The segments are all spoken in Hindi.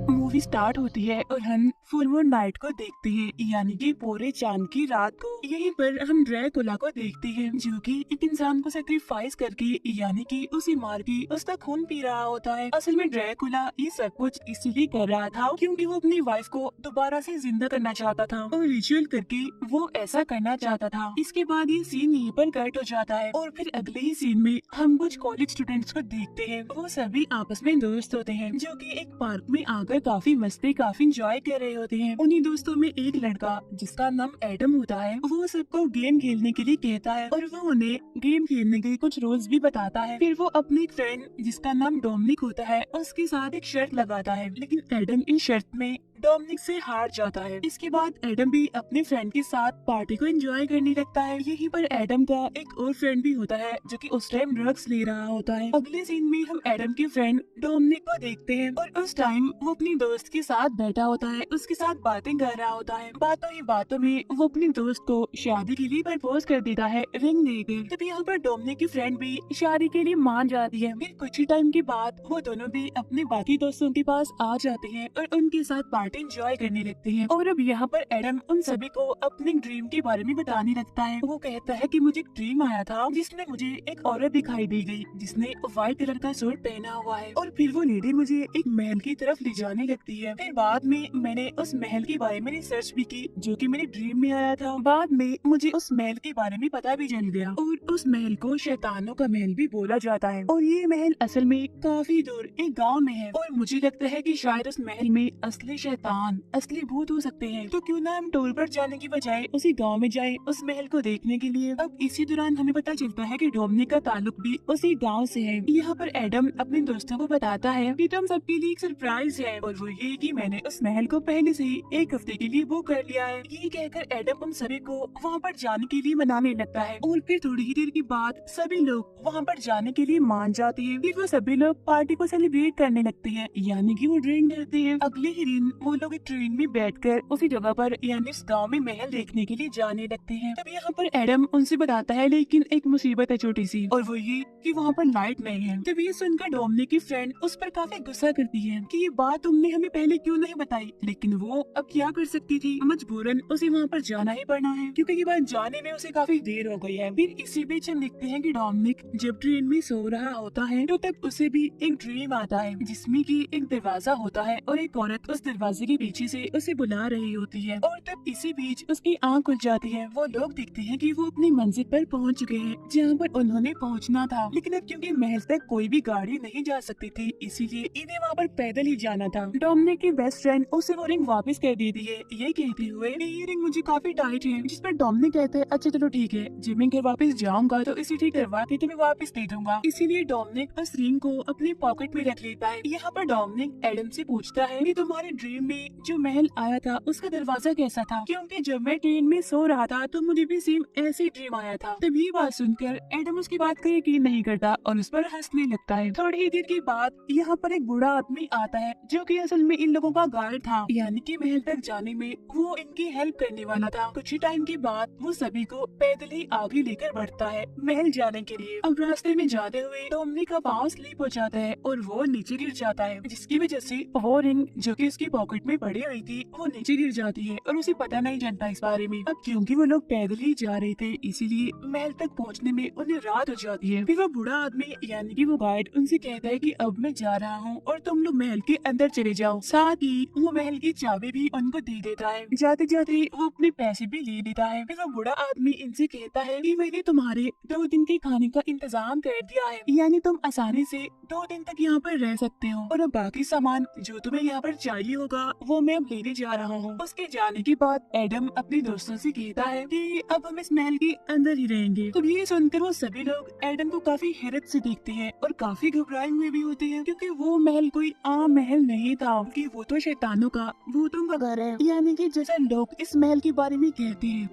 मूवी स्टार्ट होती है और हम फुल मून नाइट को देखते हैं, यानी कि पूरे चांद की रात को। यहीं पर हम ड्रैकुला को देखते हैं, जो कि एक इंसान को सेक्रीफाइस करके, यानी कि उसे मार के उसका खून पी रहा होता है। असल में ड्रैकुला ये सब कुछ इसलिए कर रहा था क्योंकि वो अपनी वाइफ को दोबारा से जिंदा करना चाहता था और रिचुअल करके वो ऐसा करना चाहता था। इसके बाद ये सीन यहीं पर कट हो जाता है और फिर अगले ही सीन में हम कुछ कॉलेज स्टूडेंट्स को देखते हैं। वो सभी आपस में दोस्त होते हैं, जो कि एक पार्क में आकर काफी मस्ती काफी इंजॉय कर रहे होते हैं। उन्हीं दोस्तों में एक लड़का जिसका नाम एडम होता है, वो सबको गेम खेलने के लिए कहता है और वो उन्हें गेम खेलने के कुछ रूल्स भी बताता है। फिर वो अपने एक फ्रेंड जिसका नाम डोमिनिक होता है उसके साथ एक शर्त लगाता है, लेकिन एडम इन शर्त में डोमिनिक से हार जाता है। इसके बाद एडम भी अपने फ्रेंड के साथ पार्टी को एंजॉय करने लगता है। यहीं पर एडम का एक और फ्रेंड भी होता है, जो कि उस टाइम ड्रग्स ले रहा होता है। अगले सीन में हम एडम के फ्रेंड डोमिनिक को देखते हैं और उस टाइम वो अपनी दोस्त के साथ बैठा होता है, उसके साथ बातें कर रहा होता है। बातों ही बातों में वो अपनी दोस्त को शादी के लिए प्रपोज कर देता है रिंग देकर। तब यहाँ पर डोमिनिक की फ्रेंड भी शादी के लिए मान जाती है। फिर कुछ ही टाइम के बाद वो दोनों भी अपने बाकी दोस्तों के पास आ जाते हैं और उनके साथ पार्टी एंजॉय करने लगते हैं। और अब यहाँ पर एडम उन सभी को अपने ड्रीम के बारे में बताने लगता है। वो कहता है कि मुझे एक ड्रीम आया था जिसमें मुझे एक औरत दिखाई दी गई जिसने व्हाइट कलर का सूट पहना हुआ है और फिर वो लेडी मुझे एक महल की तरफ ले जाने लगती है। फिर बाद में मैंने उस महल के बारे में रिसर्च भी की, जो कि मेरे ड्रीम में आया था। बाद में मुझे उस महल के बारे में पता भी चल गया और उस महल को शैतानों का महल भी बोला जाता है और ये महल असल में काफी दूर एक गाँव में है और मुझे लगता है कि शायद उस महल में असली शैतान असली भूत हो सकते हैं। तो क्यों ना हम टूर पर जाने की बजाय उसी गांव में जाएं उस महल को देखने के लिए। अब इसी दौरान हमें पता चलता है कि डोमिनिक का ताल्लुक भी उसी गांव से है। यहाँ पर एडम अपने दोस्तों को बताता है कि तुम सबके लिए एक सरप्राइज है और वो ये कि मैंने उस महल को पहले से ही एक हफ्ते के लिए बुक कर लिया है। ये कहकर एडम उन सभी को वहाँ पर जाने के लिए मनाने लगता है और फिर थोड़ी ही देर के बाद सभी लोग वहाँ पर जाने के लिए मान जाते हैं। फिर वो सभी लोग पार्टी को सेलिब्रेट करने लगते हैं, यानी कि वो ड्रिंक करते हैं। अगले ही दिन वो लोग एक ट्रेन में बैठकर उसी जगह पर यानी इस गांव में महल देखने के लिए जाने लगते हैं। तब यहाँ पर एडम उनसे बताता है लेकिन एक मुसीबत है छोटी सी, और वो ये कि वहाँ पर लाइट नहीं है। तब ये सुनकर डोमिनिक की फ्रेंड उस पर काफी गुस्सा करती है कि ये बात तुमने हमें पहले क्यों नहीं बताई, लेकिन वो अब क्या कर सकती थी, मजबूरन उसे वहाँ पर जाना ही पड़ना है क्योंकि ये बात जाने में उसे काफी देर हो गई है। फिर इसी बीच हम देखते हैं कि डोमिनिक जब ट्रेन में सो रहा होता है तो तब उसे भी एक ड्रीम आता है जिसमें कि एक दरवाजा होता है और एक औरत उस दरवाजे के पीछे से उसे बुला रही होती है और तब इसी बीच उसकी आंख खुल जाती है। वो लोग देखते हैं कि वो अपनी मंजिल पर पहुंच चुके हैं जहां पर उन्होंने पहुंचना था, लेकिन अब क्योंकि महल तक कोई भी गाड़ी नहीं जा सकती थी इसीलिए इन्हें वहां पर पैदल ही जाना था। डोमिनिक की बेस्ट फ्रेंड उसे वो रिंग वापस कर देती है, ये कहते हुए कि ये रिंग मुझे काफी टाइट है, जिस पर डोमिनिक कहते हैं अच्छा चलो ठीक है, जब मैं घर वापस जाऊंगा तो इसे ठीक करवा के तुम्हें वापस दे दूंगा। इसीलिए डोमिनिक उस रिंग को अपने पॉकेट में रख लेता है। यहाँ पर डोमिनिक एडम से पूछता है कि तुम्हारे ड्रीम में जो महल आया था उसका दरवाजा कैसा था, क्योंकि जब मैं ट्रेन में सो रहा था तो मुझे भी सेम ऐसे ड्रीम आया था। तभी बात सुनकर एडम उसकी बात को यकीन नहीं करता और उस पर हंसने लगता है। थोड़ी ही देर के बाद यहाँ पर एक बूढ़ा आदमी आता है जो कि असल में इन लोगों का गाइड था, यानी कि महल तक जाने में वो इनकी हेल्प करने वाला था। कुछ ही टाइम के बाद वो सभी को पैदल ही आगे लेकर बढ़ता है महल जाने के लिए। अब रास्ते में जाते हुए डोमिनिक का पाँव स्लिप हो जाता है और वो नीचे गिर जाता है, जिसकी वजह से वो रिंग जो कि उसकी पॉकेट में पड़ी हुई थी वो नीचे गिर जाती है और उसे पता नहीं चलता इस बारे में। अब क्योंकि वो लोग पैदल ही जा रहे थे इसीलिए महल तक पहुंचने में उन्हें रात हो जाती है। फिर वो बूढ़ा आदमी यानी कि वो गाइड उनसे कहता है कि अब मैं जा रहा हूँ और तुम लोग महल के अंदर चले जाओ। साथ ही वो महल की चाबी भी उनको दे देता है। जाते जाते वो अपने पैसे भी ले लेता है। फिर वो बूढ़ा आदमी इनसे कहता है कि मैंने तुम्हारे 2 दिन के खाने का इंतजाम कर दिया है, यानी तुम आसानी से 2 दिन तक यहाँ पर रह सकते हो और अब बाकी सामान जो तुम्हें यहाँ पर चाहिए होगा वो मैं अब लेने जा रहा हूँ। उसके जाने के बाद एडम अपने दोस्तों से कहता है कि अब हम इस महल के अंदर ही रहेंगे। तो ये सुनकर वो सभी लोग एडम को काफी हैरत से देखते हैं और काफी घबराए हुए भी होते हैं, क्योंकि वो महल कोई आम महल नहीं था कि वो तो शैतानों का भूतों का घर है, यानी कि जैसा लोग इस महल के बारे में कहते हैं।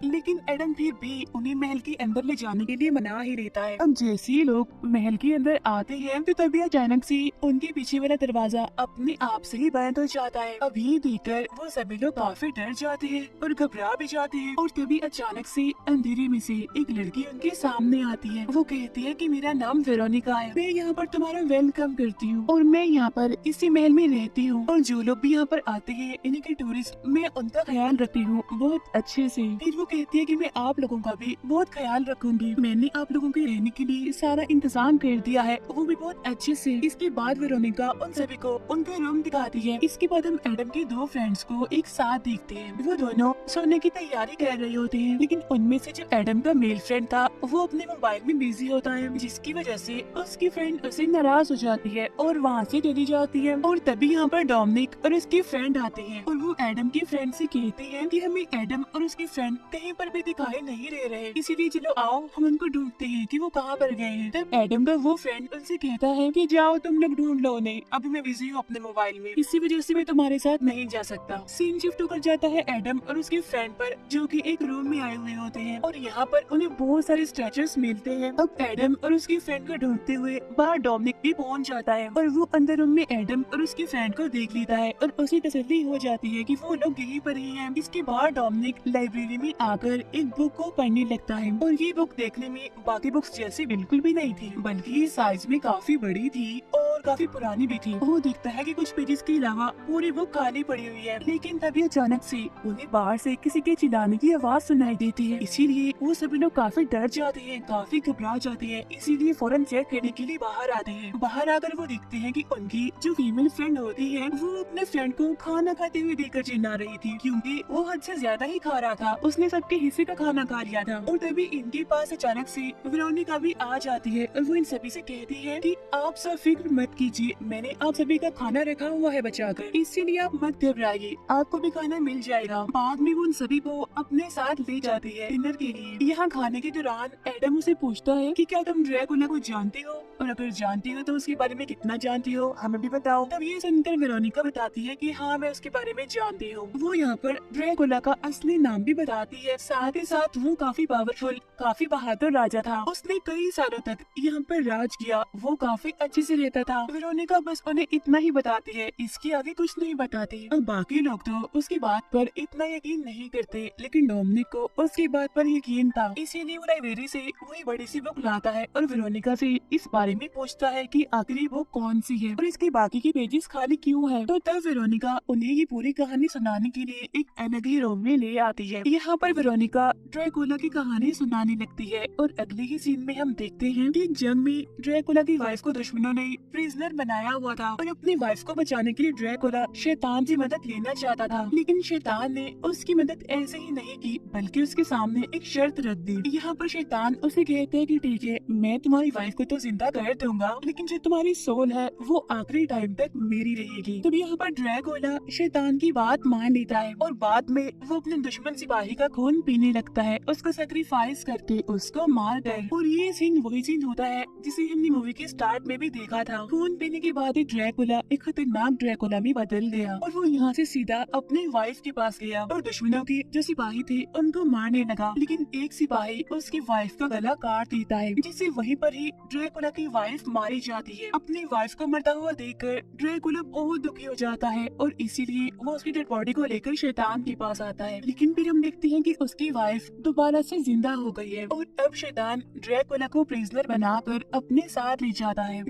लेकिन एडम फिर भी उन्हें महल के अंदर ले जाने के लिए मना ही देता है। अब जैसे ही लोग महल के अंदर आते हैं तो तभी अचानक से उनके पीछे वाला दरवाजा अपने आप से ही बंद हो जाता है। अब ये देखकर वो सभी लोग काफी डर जाते हैं और घबरा भी जाते हैं। और तभी अचानक से अंधेरे में से एक लड़की उनके सामने आती है। वो कहती है कि मेरा नाम वेरोनिका है, मैं यहाँ पर तुम्हारा वेलकम करती हूँ और मैं यहाँ पर इसी महल में रहती हूँ और जो लोग भी यहाँ पर आते हैं इन्हीं के टूरिस्ट, मैं उनका ख्याल रखती हूँ बहुत अच्छे से। फिर वो कहती है कि मैं आप लोगों का भी बहुत ख्याल रखूंगी, मैंने आप लोगों के रहने के लिए सारा इंतजाम कर दिया है, वो भी बहुत अच्छे से। इसके बाद वेरोनिका उन सभी को उनका रूम दिखाती है। इसके बाद हम एडम के दो फ्रेंड्स को एक साथ देखते हैं। वो दोनों सोने की तैयारी कर रहे होते हैं, लेकिन उनमें से जो एडम का मेल फ्रेंड था वो अपने मोबाइल में बिजी होता है, जिसकी वजह से उसकी फ्रेंड उसे नाराज हो जाती है और वहाँ से चली जाती है। और तभी यहाँ पर डोमिनिक और उसके फ्रेंड आते हैं और वो एडम की फ्रेंड से कहते हैं कि हमें एडम और उसकी फ्रेंड कहीं पर भी दिखाई नहीं दे रहे, इसीलिए चलो आओ हम उनको ढूंढते हैं कि वो कहाँ पर गए हैं। तब एडम का वो फ्रेंड उनसे कहता है कि जाओ तुम लोग ढूंढ लो उन्हें, अभी मैं बिजी हूँ अपने मोबाइल में, इसी वजह से मैं तुम्हारे साथ नहीं जा सकता। सीन शिफ्ट होकर जाता है एडम और उसके फ्रेंड पर, जो कि एक रूम में आए हुए होते हैं और यहाँ पर उन्हें बहुत सारे स्ट्रेचर्स मिलते हैं। अब एडम और उसकी फ्रेंड को ढूंढते हुए बाहर डोमिनिक भी पहुँच जाता है और वो अंदर रूम में एडम और उसके फ्रेंड को देख लेता है और उसे तसल्ली हो जाती है कि वो लोग यहीं पर ही हैं। इसके बाद डोमिनिक लाइब्रेरी में आकर एक बुक को पढ़ने लगता है और ये बुक देखने में बाकी बुक्स जैसी बिल्कुल भी नहीं थी, बल्कि ये साइज में काफी बड़ी थी और काफी पुरानी भी थी। वो देखता है कि कुछ पेजेस के अलावा पूरी बुक खाली पड़ी हुई है, लेकिन तभी अचानक से उन्हें बाहर से किसी के चिल्लाने की आवाज सुनाई देती है। इसीलिए वो सभी लोग काफी डर जाते हैं, काफी घबरा जाते हैं, इसीलिए फौरन चेक करने के लिए बाहर आते हैं। बाहर आकर वो देखते हैं कि उनकी जो फीमेल फ्रेंड होती है वो अपने फ्रेंड को खाना खाते हुए देखकर चिल्ला रही थी, क्योंकि वो हद से ज्यादा ही खा रहा था, उसने सबके हिस्से का खाना खा लिया था। और तभी इनके पास अचानक से वेरोनिका भी आ जाती है और वो इन सभी से कहती है कि आप सब फिक्र मत कीजिए, मैंने आप सभी का खाना रखा हुआ है बचाकर, इसीलिए आप मत घबराइए, आपको भी खाना मिल जाएगा। बाद में वो उन सभी को अपने साथ ले जाती है डिनर के लिए। यहाँ खाने के दौरान एडम उसे पूछता है कि क्या तुम ड्रैकुला को जानती हो, और अगर जानती हो तो उसके बारे में कितना जानती हो, हमें भी बताओ। तब ये सुनकर वेरोनिका बताती है कि हाँ मैं उसके बारे में जानती हूँ। वो यहाँ पर ड्रैकुला का असली नाम भी बताती है, साथ ही साथ वो काफी पावरफुल, काफी बहादुर राजा था, उसने कई सालों तक यहाँ पर राज किया, वो काफी अच्छे से रहता था। वेरोनिका बस उन्हें इतना ही बताती है, इसके आगे कुछ नहीं बताती। अब बाकी लोग तो उसकी बात पर इतना यकीन नहीं करते, लेकिन डोमिनिक को उसकी बात पर यकीन था, इसीलिए वो लाइब्रेरी से वही बड़ी सी बुक लाता है और वेरोनिका से इस बारे में पूछता है कि आखिरी वो कौन सी है और इसके बाकी के पेजेस खाली क्यों है। तो तब वेरोनिका उन्हें ये पूरी कहानी सुनाने के लिए एक अलग ही रूम में ले आती है। यहाँ पर वेरोनिका ड्रैकुला की कहानी सुनाने लगती है और अगले ही सीन में हम देखते हैं कि एक जंग में ड्रैकुला की वाइफ को दुश्मनों ने प्रिजनर बनाया हुआ था और अपनी वाइफ को बचाने के लिए ड्रैकुला शैतान से मदद लेना चाहता था, लेकिन शैतान ने उसकी मदद ऐसे ही नहीं की, बल्कि उसके सामने एक शर्त रख दी। यहाँ पर शैतान उसे कहते हैं कि ठीक है, मैं तुम्हारी वाइफ को तो जिंदा कर दूंगा, लेकिन जो तुम्हारी सोल है वो आखिरी टाइम तक मेरी रहेगी। तब यहाँ पर ड्रैकुला शैतान की बात मान लेता है और बाद में वो अपने दुश्मन सिपाही का खून पीने लगता है, उसको सेक्रीफाइस करके उसको मार कर। और ये सीन वही सीन होता है जिसे हमने मूवी के स्टार्ट में भी देखा था। खून पीने के बाद ड्रैकुला एक खतरनाक ड्रैकुला में बदल गया और वो यहाँ से सीधा अपने वाइफ के पास गया और दुश्मनों के जो सिपाही थे उनको मारने लगा, लेकिन एक सिपाही उसकी वाइफ का गला काट देता है, जिससे वहीं पर ही ड्रैकुला की वाइफ मारी जाती है। अपनी वाइफ को मरता हुआ देखकर ड्रैकुला बहुत दुखी हो जाता है और इसीलिए वो उसकी डेड बॉडी को लेकर शैतान के पास आता है, लेकिन फिर हम देखते हैं कि उसकी वाइफ दोबारा से जिंदा हो गई है और अब शैतान ड्रैकुला को प्रिजनर बनाकर अपने साथ ले जाता है।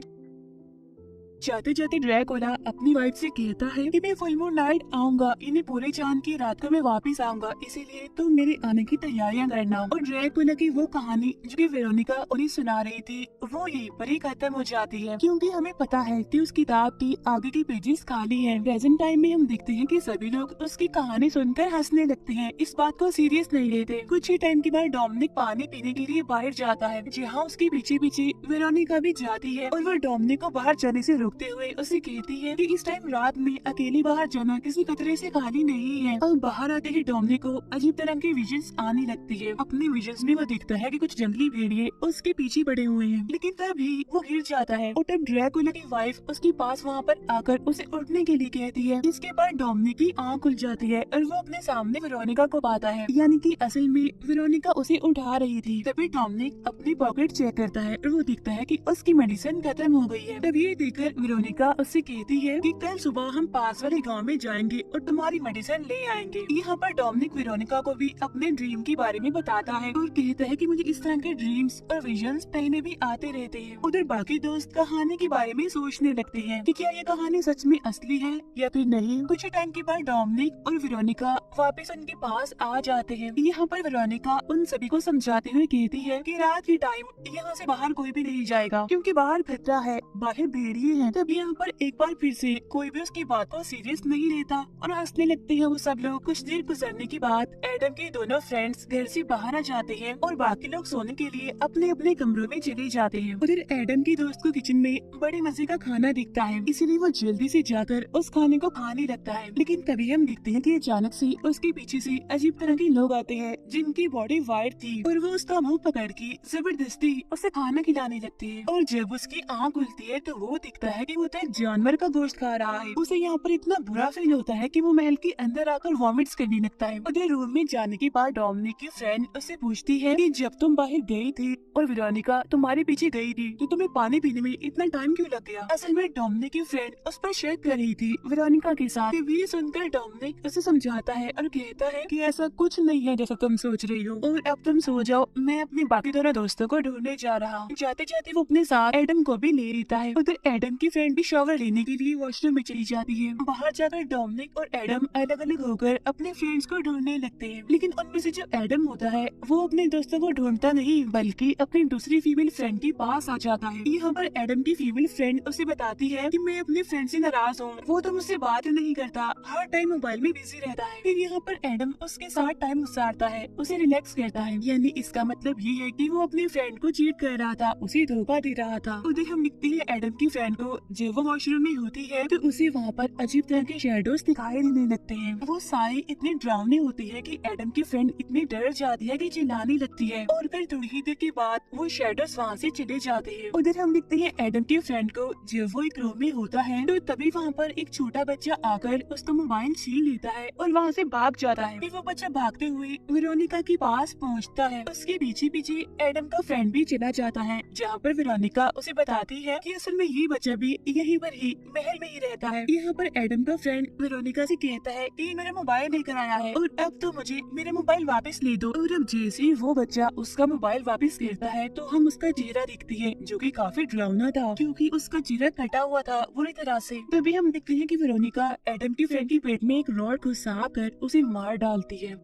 जाते जाते ड्रैकुला अपनी वाइफ से कहता है कि मैं फुल मून नाइट आऊंगा, इन्हें पूरे चांद की रात को मैं वापस आऊंगा, इसीलिए तुम मेरे आने की तैयारियां करना। और ड्रैकुला की वो कहानी जो कि वेरोनिका उन्हें सुना रही थी वो यहीं पर ही खत्म हो जाती है, क्योंकि हमें पता है कि उस किताब की आगे की पेजेस खाली हैं। प्रेजेंट टाइम में हम देखते हैं कि सभी लोग उसकी कहानी सुनकर हंसने लगते हैं, इस बात को सीरियस नहीं लेते। कुछ ही टाइम के बाद डोमिनिक पानी पीने के लिए बाहर जाता है, जहाँ उसके पीछे पीछे वेरोनिका भी जाती है और वो डोमिनिक को बाहर जाने से रोकते हुए उसे कहती है कि इस टाइम रात में अकेले बाहर जाना किसी खतरे से खाली नहीं है। और बाहर आते ही डोमिनिक को अजीब तरह के विजन्स आने लगती है। अपने विजन्स में वो दिखता है कि कुछ जंगली भेड़िए उसके पीछे पड़े हुए हैं, लेकिन तभी वो गिर जाता है और तब ड्रैकुला की वाइफ उसके पास वहाँ पर आकर उसे उठने के लिए कहती है, जिसके बाद डोमिनिक की आँख खुल जाती है और वो अपने सामने वेरोनिका को पाता है, यानी कि असल में वेरोनिका उसे उठा रही थी। तभी डोमिनिक अपनी पॉकेट चेक करता है और वो दिखता है कि उसकी मेडिसिन खत्म हो गई है। तभी ये देखकर वेरोनिका उससे कहती है कि कल सुबह हम पास वाले गांव में जाएंगे और तुम्हारी मेडिसिन ले आएंगे। यहाँ पर डोमिनिक वेरोनिका को भी अपने ड्रीम के बारे में बताता है और कहता है कि मुझे इस तरह के ड्रीम्स और विजन्स पहले भी आते रहते हैं। उधर बाकी दोस्त कहानी के बारे में सोचने लगते हैं कि क्या ये कहानी सच में असली है या फिर नहीं। कुछ टाइम के बाद डोमिनिक और वेरोनिका वापस उनके पास आ जाते हैं। यहाँ पर वेरोनिका उन सभी को समझाते हुए कहती है कि रात के टाइम यहाँ से बाहर कोई भी नहीं जाएगा क्योंकि बाहर खतरा है, बाहर भेड़िए हैं। तब यहाँ पर एक बार फिर से कोई भी उसकी बात को सीरियस नहीं लेता और हंसने लगते हैं वो सब लोग। कुछ देर गुजरने के बाद एडम के दोनों फ्रेंड्स घर से बाहर आ जाते हैं और बाकी लोग सोने के लिए अपने अपने कमरों में चले जाते हैं। उधर एडम के दोस्त को किचन में बड़े मजे का खाना दिखता है, इसीलिए वो जल्दी से जाकर उस खाने को खाने लगता है। लेकिन तभी हम देखते हैं कि अचानक से उसके पीछे से अजीब तरह के लोग आते हैं जिनकी बॉडी वाइट थी और वो उसका मुंह पकड़ के जबरदस्ती उसे खाना खिलाने लगते हैं। और जब उसकी आँख खुलती है तो वो दिखता है कि वो तो एक जानवर का गोश्त खा रहा है। उसे यहाँ पर इतना बुरा फील होता है कि वो महल के अंदर आकर वॉमिट्स करने लगता है। उधर रूम में जाने के बाद डोमिनिक की फ्रेंड उससे पूछती है कि जब तुम बाहर गई थी और वेरोनिका तुम्हारे पीछे गई थी तो तुम्हें पानी पीने में इतना टाइम क्यों लग गया। असल में डोमिनिक की फ्रेंड उस पर शक कर रही थी वेरोनिका के साथ। ये सुनकर डोमिनिक उसे समझाता है और कहता है कि ऐसा कुछ नहीं है जैसा तुम सोच रही हो और अब तुम सो जाओ, मैं अपने बाकी दोनों दोस्तों को ढूंढने जा रहा हूँ। जाते जाते वो अपने साथ एडम को भी ले लेता है। उधर एडम की फ्रेंड भी शॉवर लेने के लिए वॉशरूम में चली जाती है। बाहर जाकर डोमिनिक और एडम अलग अलग होकर अपने फ्रेंड्स को ढूंढने लगते हैं, लेकिन उनमें से जो एडम होता है वो अपने दोस्तों को ढूंढता नहीं बल्कि अपनी दूसरी फीमेल फ्रेंड के पास आ जाता है। यहाँ पर एडम की फीमेल फ्रेंड उसे बताती है कि मैं अपने फ्रेंड से नाराज हूँ, वो तो मुझसे बात नहीं करता, हर टाइम मोबाइल में बिजी रहता है। फिर यहाँ पर एडम उसके साथ टाइम गुजारता है, उसे रिलैक्स करता है, यानी इसका मतलब ये है कि वो अपने फ्रेंड को चीट कर रहा था, उसे धोखा दे रहा था। उधर हम दिखते हैं एडम की फ्रेंड को जब वो वॉशरूम में होती है तो उसे वहाँ पर अजीब तरह के शैडोज दिखाई देने लगते हैं। वो सारे इतने डरावने होते हैं कि एडम की फ्रेंड इतनी डर जाती है कि चिल्लाने लगती है और फिर थोड़ी ही देर के बाद वो शैडोज वहाँ से चले जाते हैं। उधर हम दिखते हैं एडम की फ्रेंड को जब वो एक रूम में होता है तो तभी वहाँ पर एक छोटा बच्चा आकर उसका मोबाइल छीन लेता है और वहाँ से भाग जाता है। फिर वो बच्चा भागते हुए वेरोनिका के पास पहुँचता है। उसके पीछे पीछे एडम का फ्रेंड भी चला जाता है, जहाँ पर वेरोनिका उसे बताती है कि असल में ये बच्चा भी यहीं पर ही महल में ही रहता है। यहाँ पर एडम का फ्रेंड वेरोनिका से कहता है कि मेरा मोबाइल लेकर आया है और अब तो मुझे मेरा मोबाइल वापस ले दो। और अब जैसे ही वो बच्चा उसका मोबाइल वापस करता है तो हम उसका चेहरा देखती है जो कि काफी डरावना था क्योंकि उसका चेहरा कटा हुआ था बुरी तरह से। तभी हम देखते हैं कि वेरोनिका एडम की फ्रेंड के पेट में एक रॉड घुसा कर उसे मार डालती है।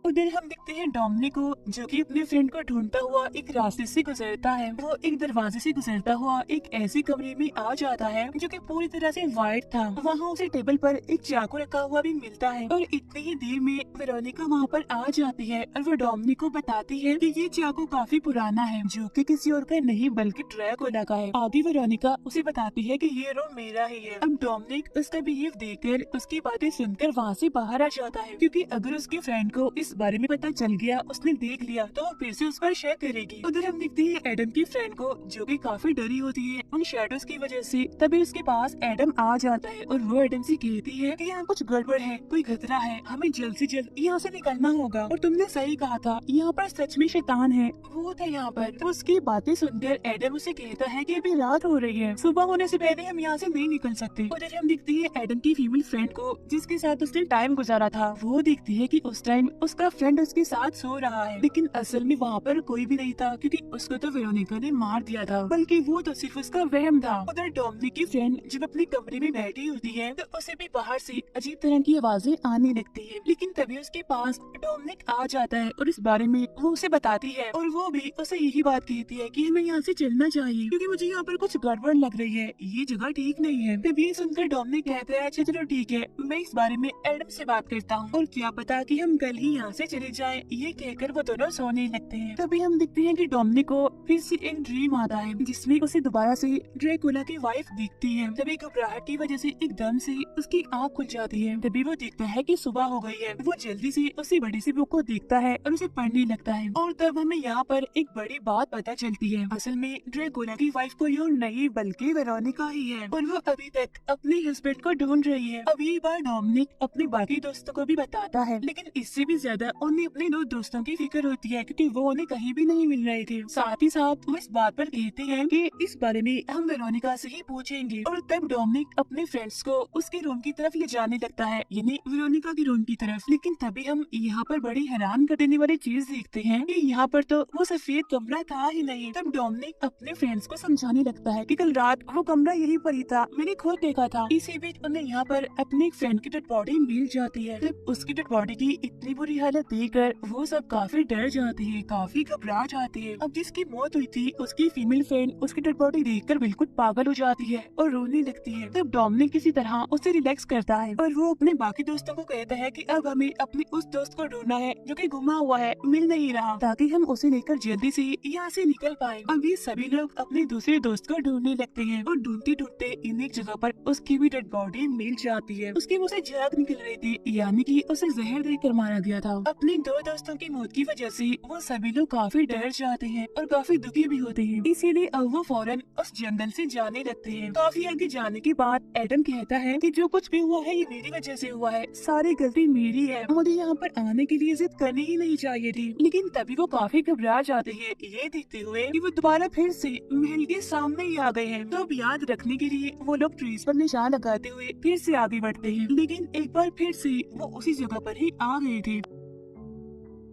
उधर हम दिखते हैं डोमिनिक को जो कि अपने फ्रेंड को ढूंढता हुआ एक रास्ते से गुजरता है। वो एक दरवाजे से गुजरता हुआ एक ऐसे कमरे में आ जाता है जो कि पूरी तरह से वाइट था। वहाँ उसे टेबल पर एक चाकू रखा हुआ भी मिलता है और इतनी ही देर में वेरोनिका वहाँ पर आ जाती है और वो डोमिनिक को बताती है कि ये चाकू काफी पुराना है जो कि किसी और का नहीं बल्कि ड्रैकुला का है। आगे वेरोनिका उसे बताती है कि ये रूम मेरा ही है। अब डोमिनिक उसका बिहेव देखकर उसकी बातें सुनकर वहाँ से बाहर आ जाता है क्योंकि अगर उसकी फ्रेंड को इस बारे में पता चल गया, उसने देख लिया तो वो फिर से उस पर शक करेगी। उधर हम देखते हैं एडम की फ्रेंड को जो कि काफी डरी होती है उन शैडोज की वजह से। तभी उसके पास एडम आ जाता है और वो एडम से कहती है कि यहाँ कुछ गड़बड़ है, कोई खतरा है, हमें जल्द से जल्द यहाँ से निकलना होगा। और तुमने सही कहा था, यहाँ पर सच में शैतान है, वो था यहाँ पर। तो उसकी बातें सुनकर एडम उसे कहता है कि अभी रात हो रही है, सुबह होने से पहले हम यहाँ से नहीं निकल सकते। उधर हम देखते हैं एडम की फीमेल फ्रेंड को जिसके साथ उसने टाइम गुजारा था। वो देखती है कि उस टाइम उसका फ्रेंड उसके साथ सो रहा है, लेकिन असल में वहाँ पर कोई भी नहीं था क्योंकि उसको तो वेरोनिका ने मार दिया था, बल्कि वो तो सिर्फ उसका वहम था। उधर डोमिनिक की फ्रेंड जब अपने कमरे में बैठी होती है तो उसे भी बाहर से अजीब तरह की आवाजें आने लगती है, लेकिन तभी उसके पास डोमिनिक आ जाता है और इस बारे में वो उसे बताती है और वो भी उसे यही बात कहती है कि हमें यहाँ से चलना चाहिए क्योंकि मुझे यहाँ पर कुछ गड़बड़ लग रही है, ये जगह ठीक नहीं है। तभी सुनकर डोमिनिक कहता है अच्छा चलो ठीक है, मैं इस बारे में एडम से बात करता हूँ और क्या पता कि हम कल ही यहाँ यहाँ से चले जाएं। ये कहकर वो दोनों सोने लगते हैं। तभी हम देखते हैं कि डोमिनिक को फिर से एक ड्रीम आता है जिसमें उसे दोबारा से ड्रैकुला की वाइफ दिखती है। तभी घबराहट की वजह से एकदम से उसकी आँख खुल जाती है। तभी वो देखता है कि सुबह हो गई है। वो जल्दी से उसी बड़ी सी बुक को देखता है और उसे पढ़ने लगता है। और तब हमें यहाँ पर एक बड़ी बात पता चलती है। असल में ड्रैकुला की वाइफ कोई और नहीं बल्कि वेरोनिका ही है और वो अभी तक अपने हस्बैंड को ढूंढ रही है। अब ये बात डोमिनिक अपने बाकी दोस्तों को भी बताता है, लेकिन इससे भी ज्यादा उन्हें अपने दो दोस्तों की फिक्र होती है क्योंकि वो उन्हें कहीं भी नहीं मिल रहे थे। साथ ही साथ वो इस बात पर कहते हैं कि इस बारे में हम वेरोनिका से ही पूछेंगे। और तब डोमिनिक अपने फ्रेंड्स को उसके रूम की तरफ ले जाने लगता है, यानी वेरोनिका की रूम की तरफ। लेकिन तभी हम यहाँ पर बड़ी हैरान कर देने वाली चीज देखते हैं कि यहाँ पर तो वो सफेद कमरा था ही नहीं। तब डोमिनिक अपने फ्रेंड्स को समझाने लगता है कि कल रात वो कमरा यहीं पर ही था, मैंने खुद देखा था। इसी बीच उन्हें यहाँ पर अपने एक फ्रेंड की डेड बॉडी मिल जाती है। तब उसकी डेड बॉडी की इतनी बुरी हालत देखकर वो सब काफी डर जाते हैं, काफी घबरा जाते हैं। अब जिसकी मौत हुई थी उसकी फीमेल फ्रेंड उसकी डेड बॉडी देखकर बिल्कुल पागल हो जाती है और रोने लगती है। तब डोमिनिक किसी तरह उसे रिलैक्स करता है और वो अपने बाकी दोस्तों को कहता है कि अब हमें अपने उस दोस्त को ढूंढना है जो कि गुमा हुआ है, मिल नहीं रहा, ताकि हम उसे लेकर जल्दी से यहाँ से निकल पाए। अब ये सभी लोग अपने दूसरे दोस्त को ढूंढने लगते हैं और ढूंढते ढूंढते इन एक जगह पर उसकी भी डेड बॉडी मिल जाती है। उसके मुंह से झाग निकल रही थी, यानी कि उसे जहर देकर मारा गया था। अपने दो दोस्तों की मौत की वजह से वो सभी लोग काफी डर जाते हैं और काफी दुखी भी होते हैं। इसीलिए अब वो फौरन उस जंगल से जाने लगते हैं। काफी आगे जाने के बाद एडम कहता है कि जो कुछ भी हुआ है ये मेरी वजह से हुआ है, सारी गलती मेरी है, मुझे यहाँ पर आने के लिए जिद करनी ही नहीं चाहिए थी। लेकिन तभी वो काफी घबरा जाते हैं ये देखते हुए कि वो दोबारा फिर से महल के सामने ही आ गए हैं। तो अब याद रखने के लिए वो लोग ट्रीज पर निशान लगाते हुए फिर से आगे बढ़ते हैं, लेकिन एक बार फिर से वो उसी जगह पर ही आ गए थे।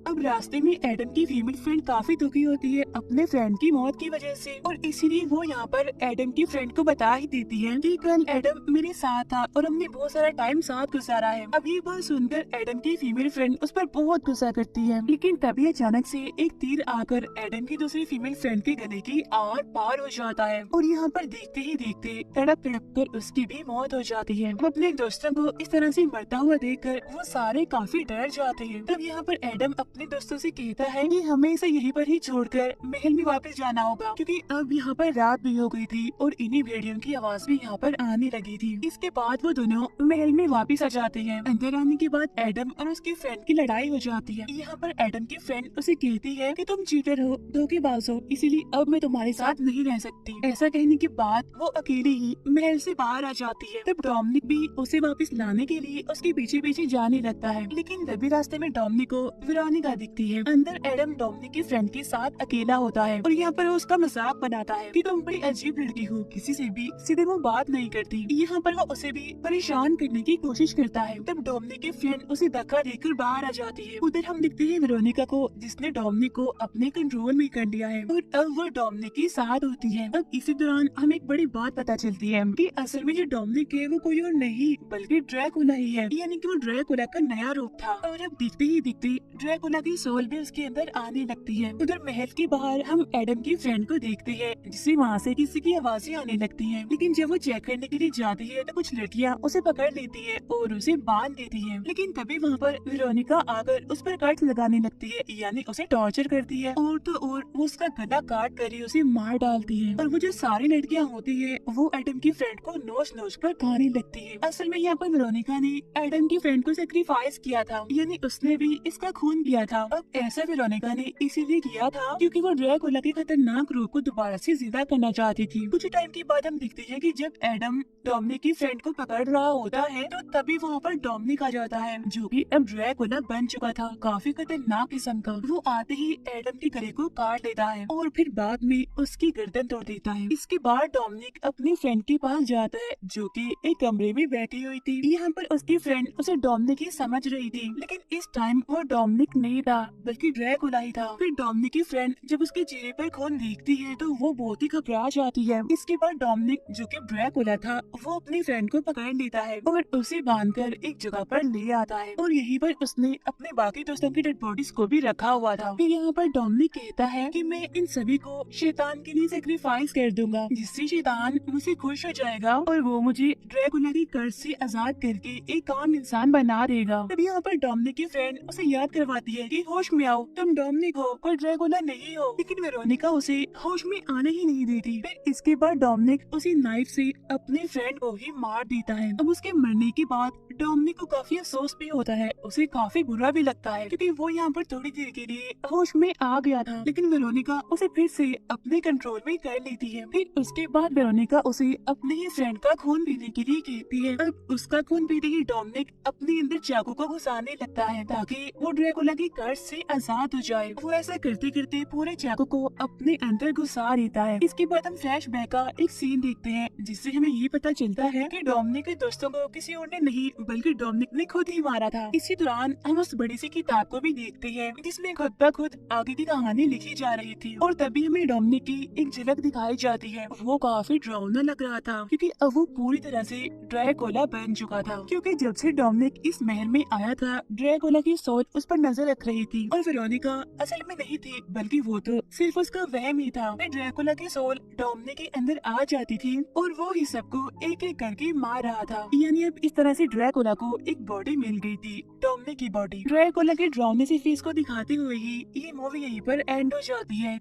अब रास्ते में एडम की फीमेल फ्रेंड काफी दुखी होती है अपने फ्रेंड की मौत की वजह से और इसीलिए वो यहाँ पर एडम की फ्रेंड को बता ही देती है कि कल एडम मेरे साथ था और हमने बहुत सारा टाइम साथ गुजारा है। अब ये बात सुनकर एडम की फीमेल फ्रेंड उस पर बहुत गुस्सा करती है, लेकिन तभी अचानक से एक तीर आकर एडम की दूसरी फीमेल फ्रेंड के गले की आर पार हो जाता है और यहाँ पर देखते ही देखते तड़प तड़प कर उसकी भी मौत हो जाती है। अब अपने दोस्तों को इस तरह से मरता हुआ देखकर वो सारे काफी डर जाते हैं। तब यहाँ पर एडम अपने दोस्तों से कहता है कि हमें इसे यहीं पर ही छोड़कर महल में वापस जाना होगा, क्योंकि अब यहाँ पर रात भी हो गई थी और इन्हीं भेड़ियों की आवाज भी यहाँ पर आने लगी थी। इसके बाद वो दोनों महल में वापस आ जाते हैं। अंदर आने के बाद एडम और उसके फ्रेंड की लड़ाई हो जाती है। यहाँ पर एडम की फ्रेंड उसे कहती है कि तुम चीटर हो, धोखेबाज हो, इसीलिए अब मैं तुम्हारे साथ नहीं रह सकती। ऐसा कहने के बाद वो अकेली ही महल से बाहर आ जाती है। तब डोमिनिक भी उसे वापस लाने के लिए उसके पीछे पीछे जाने लगता है, लेकिन तभी रास्ते में डोमिनिक को वेरोनिका दिखती है। अंदर एडम डोमिनिक की फ्रेंड के साथ अकेला होता है और यहाँ पर उसका मजाक बनाता है कि तुम बड़ी अजीब लड़की हो, किसी से भी सीधे मुंह बात नहीं करती। यहाँ पर वो उसे भी परेशान करने की कोशिश करता है। तब डोमिनिक की फ्रेंड उसे धक्का देकर बाहर आ जाती है। उधर हम देखते हैं वेरोनिका को, जिसने डोमिनिक को अपने कंट्रोल में कर लिया है और अब वो डोमिनिक के साथ होती है। अब इसी दौरान हमें एक बड़ी बात पता चलती है कि असल में जो डोमिनिक है वो कोई और नहीं बल्कि ड्रैकुला ही है, यानी कि वो ड्रैकुला का नया रूप था। और अब देखते ही देखते ड्रैकुला की सोल भी उसके अंदर आने लगती है। उधर महल के बाहर हम एडम की फ्रेंड को देखते हैं, जिसे वहाँ से किसी की आवाजें आने लगती हैं। लेकिन जब वो चेक करने के लिए जाती है तो कुछ लड़कियाँ उसे पकड़ लेती है और उसे बांध देती है। लेकिन तभी वहाँ पर वेरोनिका आकर उस पर कट लगाने लगती है, यानी उसे टॉर्चर करती है और तो और वो उसका गला काट कर ही उसे मार डालती है। और वो जो सारी लड़कियाँ होती है वो एडम की फ्रेंड को नोच नोच कर खाने लगती है। असल में यहाँ पर वेरोनिका ने एडम की फ्रेंड को सेक्रीफाइस किया था, यानी उसने भी इसका खून किया था। अब ऐसा वेरोनिका ने इसीलिए किया था क्योंकि वो ड्रैकुला के खतरनाक रूप को दोबारा से जिंदा करना चाहती थी। कुछ टाइम के बाद हम देखते हैं कि जब एडम डोमिनिक की फ्रेंड को पकड़ रहा होता है तो तभी वहाँ पर डोमिनिक आ जाता है, जो कि अब ड्रैकुला बन चुका था, काफी खतरनाक किस्म का। वो आते ही एडम के गले को काट लेता है और फिर बाद में उसकी गर्दन तोड़ देता है। इसके बाद डोमिनिक अपनी फ्रेंड के पास जाता है, जो कि एक कमरे में बैठी हुई थी। यहाँ पर उसकी फ्रेंड उसे डोमिनिक ही समझ रही थी, लेकिन इस टाइम वो डोमिनिक नहीं नहीं था बल्कि ड्रैकुला ही था। फिर डोमिनिक की फ्रेंड जब उसके चेहरे पर खून देखती है तो वो बहुत ही घबरा जाती है। इसके बाद डोमिनिक जो कि ड्रैकुला था वो अपनी फ्रेंड को पकड़ लेता है और उसे बांधकर एक जगह पर ले आता है और यहीं पर उसने अपने बाकी दोस्तों की डेड बॉडीज को भी रखा हुआ था। फिर यहाँ पर डोमिनिक कहता है कि मैं इन सभी को शैतान के लिए सेक्रीफाइस कर दूंगा, जिससे शैतान मुझसे खुश हो जाएगा और वो मुझे ड्रैकुला की कर्ज से आजाद करके एक आम इंसान बना देगा। तब यहाँ पर डोमिनिक की फ्रेंड उसे याद करवाती है कि होश में आओ, तुम डोमिनिक हो और ड्रैकुला नहीं हो। लेकिन वेरोनिका उसे होश में आने ही नहीं देती। फिर इसके बाद डोमिनिक उसी नाइफ से अपने फ्रेंड को ही मार देता है। अब उसके मरने के बाद डोमिनिक को काफी अफसोस भी होता है, उसे काफी बुरा भी लगता है क्योंकि वो यहाँ पर थोड़ी देर के लिए होश में आ गया था। लेकिन वेरोनिका उसे फिर से अपने कंट्रोल में कर लेती है। फिर उसके बाद वेरोनिका उसे अपने ही फ्रेंड का खून पीने के लिए कहती है। अब उसका खून पीते ही डोमिनिक अपने अंदर चाकू को घुसाने लगता है ताकि वो ड्रैकुला की कर्ज से आजाद हो जाए। वो ऐसा करते करते पूरे चाकू को अपने अंदर घुसा देता है। इसके बाद हम फ्लैशबैक का एक सीन देखते हैं जिससे हमें ये पता चलता है कि डोमिनिक के दोस्तों को किसी और ने नहीं बल्कि डोमिनिक ने खुद ही मारा था। इसी दौरान हम उस बड़ी सी किताब को भी देखते हैं जिसमें खुद ब खुद आगे की कहानी लिखी जा रही थी और तभी हमें डोमिनिक की एक झलक दिखाई जाती है। वो काफी डरावना लग रहा था क्योंकि अब वो पूरी तरह से ड्रैकुला बन चुका था, क्योंकि जब से डोमिनिक इस महल में आया था ड्रैकुला की सोच उस पर नजर रख रही थी और वेरोनिका असल में नहीं थी बल्कि वो तो सिर्फ उसका वहम ही था। ड्रैकुला की सोल डोमिनिक के अंदर आ जाती थी और वो ही सबको एक एक करके मार रहा था। यानी अब इस तरह से ड्रैकुला को एक बॉडी मिल गई थी, डोमिनिक की बॉडी। ड्रैकुला के डरावने से फेस को दिखाते हुए ही ये मूवी यहीं पर एंड हो जाती है।